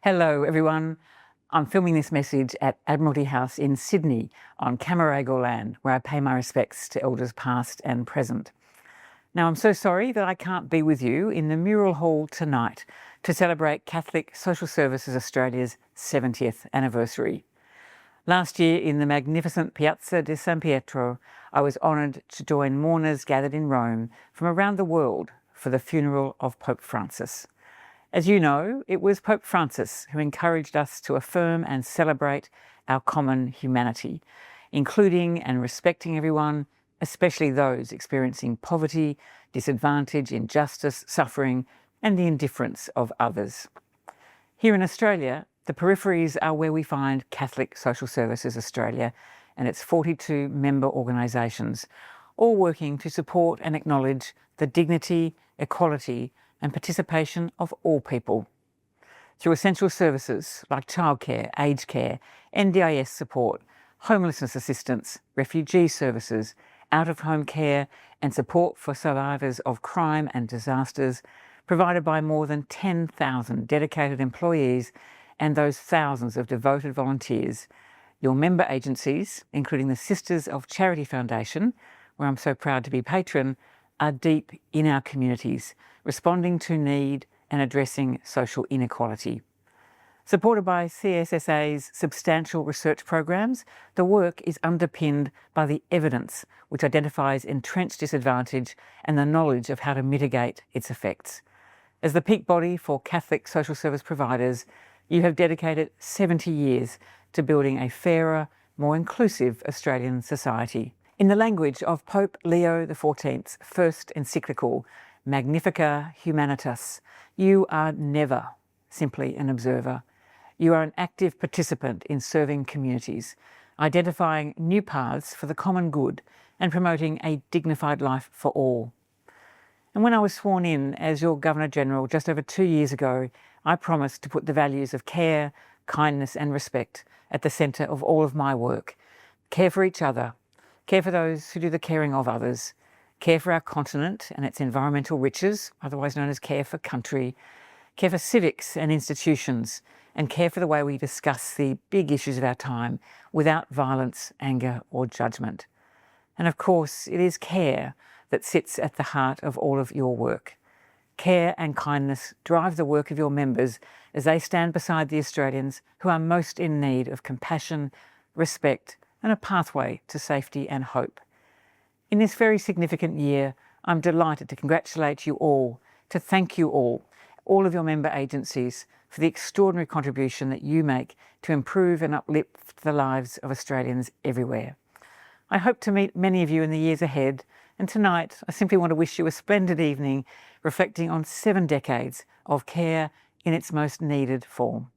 Hello everyone. I'm filming this message at Admiralty House in Sydney on Camaragal land, where I pay my respects to elders past and present. Now I'm so sorry that I can't be with you in the Mural Hall tonight to celebrate Catholic Social Services Australia's 70th anniversary. Last year in the magnificent Piazza di San Pietro, I was honoured to join mourners gathered in Rome from around the world for the funeral of Pope Francis. As you know, it was Pope Francis who encouraged us to affirm and celebrate our common humanity, including and respecting everyone, especially those experiencing poverty, disadvantage, injustice, suffering, and the indifference of others. Here in Australia, the peripheries are where we find Catholic Social Services Australia and its 42 member organisations, all working to support and acknowledge the dignity, equality, and participation of all people. Through essential services like childcare, aged care, NDIS support, homelessness assistance, refugee services, out-of-home care and support for survivors of crime and disasters, provided by more than 10,000 dedicated employees and those thousands of devoted volunteers. Your member agencies, including the Sisters of Charity Foundation, where I'm so proud to be patron, are deep in our communities, responding to need and addressing social inequality. Supported by CSSA's substantial research programs, the work is underpinned by the evidence which identifies entrenched disadvantage and the knowledge of how to mitigate its effects. As the peak body for Catholic social service providers, you have dedicated 70 years to building a fairer, more inclusive Australian society. In the language of Pope Leo XIV's first encyclical, Magnifica Humanitas, you are never simply an observer. You are an active participant in serving communities, identifying new paths for the common good and promoting a dignified life for all. And when I was sworn in as your Governor-General just over 2 years ago, I promised to put the values of care, kindness and respect at the centre of all of my work. Care for each other, care for those who do the caring of others, care for our continent and its environmental riches, otherwise known as care for country, care for civics and institutions, and care for the way we discuss the big issues of our time without violence, anger or judgment. And of course, it is care that sits at the heart of all of your work. Care and kindness drive the work of your members as they stand beside the Australians who are most in need of compassion, respect, and a pathway to safety and hope. In this very significant year, I'm delighted to congratulate you all, to thank you all of your member agencies, for the extraordinary contribution that you make to improve and uplift the lives of Australians everywhere. I hope to meet many of you in the years ahead, and tonight I simply want to wish you a splendid evening reflecting on 7 decades of care in its most needed form.